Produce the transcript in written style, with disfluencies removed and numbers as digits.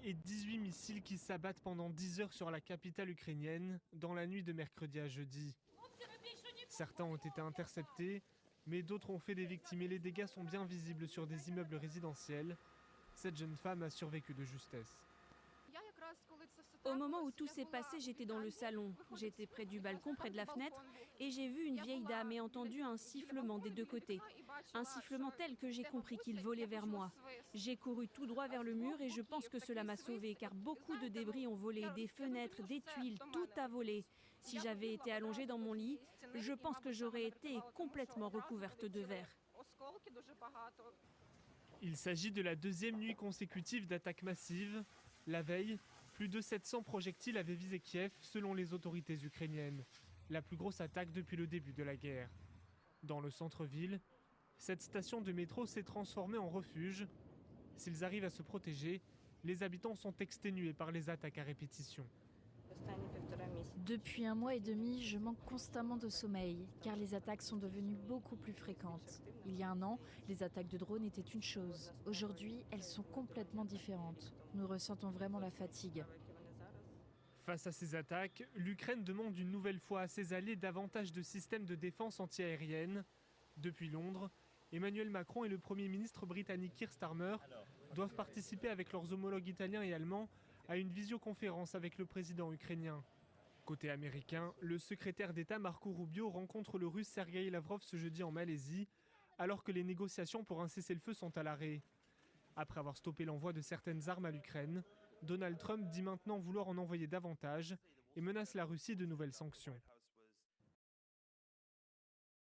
et 18 missiles qui s'abattent pendant 10 heures sur la capitale ukrainienne dans la nuit de mercredi à jeudi. Certains ont été interceptés, mais d'autres ont fait des victimes et les dégâts sont bien visibles sur des immeubles résidentiels. Cette jeune femme a survécu de justesse. Au moment où tout s'est passé, j'étais dans le salon. J'étais près du balcon, près de la fenêtre, et j'ai vu une vieille dame et entendu un sifflement des deux côtés. Un sifflement tel que j'ai compris qu'il volait vers moi. J'ai couru tout droit vers le mur et je pense que cela m'a sauvée, car beaucoup de débris ont volé, des fenêtres, des tuiles, tout a volé. Si j'avais été allongée dans mon lit, je pense que j'aurais été complètement recouverte de verre. Il s'agit de la deuxième nuit consécutive d'attaques massives. La veille, plus de 700 projectiles avaient visé Kiev selon les autorités ukrainiennes. La plus grosse attaque depuis le début de la guerre. Dans le centre-ville, cette station de métro s'est transformée en refuge. S'ils arrivent à se protéger, les habitants sont exténués par les attaques à répétition. Depuis 1 mois et demi, je manque constamment de sommeil, car les attaques sont devenues beaucoup plus fréquentes. Il y a un an, les attaques de drones étaient une chose. Aujourd'hui, elles sont complètement différentes. Nous ressentons vraiment la fatigue. Face à ces attaques, l'Ukraine demande une nouvelle fois à ses alliés davantage de systèmes de défense antiaérienne. Depuis Londres, Emmanuel Macron et le Premier ministre britannique Keir Starmer doivent participer avec leurs homologues italiens et allemands à une visioconférence avec le président ukrainien. Côté américain, le secrétaire d'État Marco Rubio rencontre le russe Sergueï Lavrov ce jeudi en Malaisie, alors que les négociations pour un cessez-le-feu sont à l'arrêt. Après avoir stoppé l'envoi de certaines armes à l'Ukraine, Donald Trump dit maintenant vouloir en envoyer davantage et menace la Russie de nouvelles sanctions.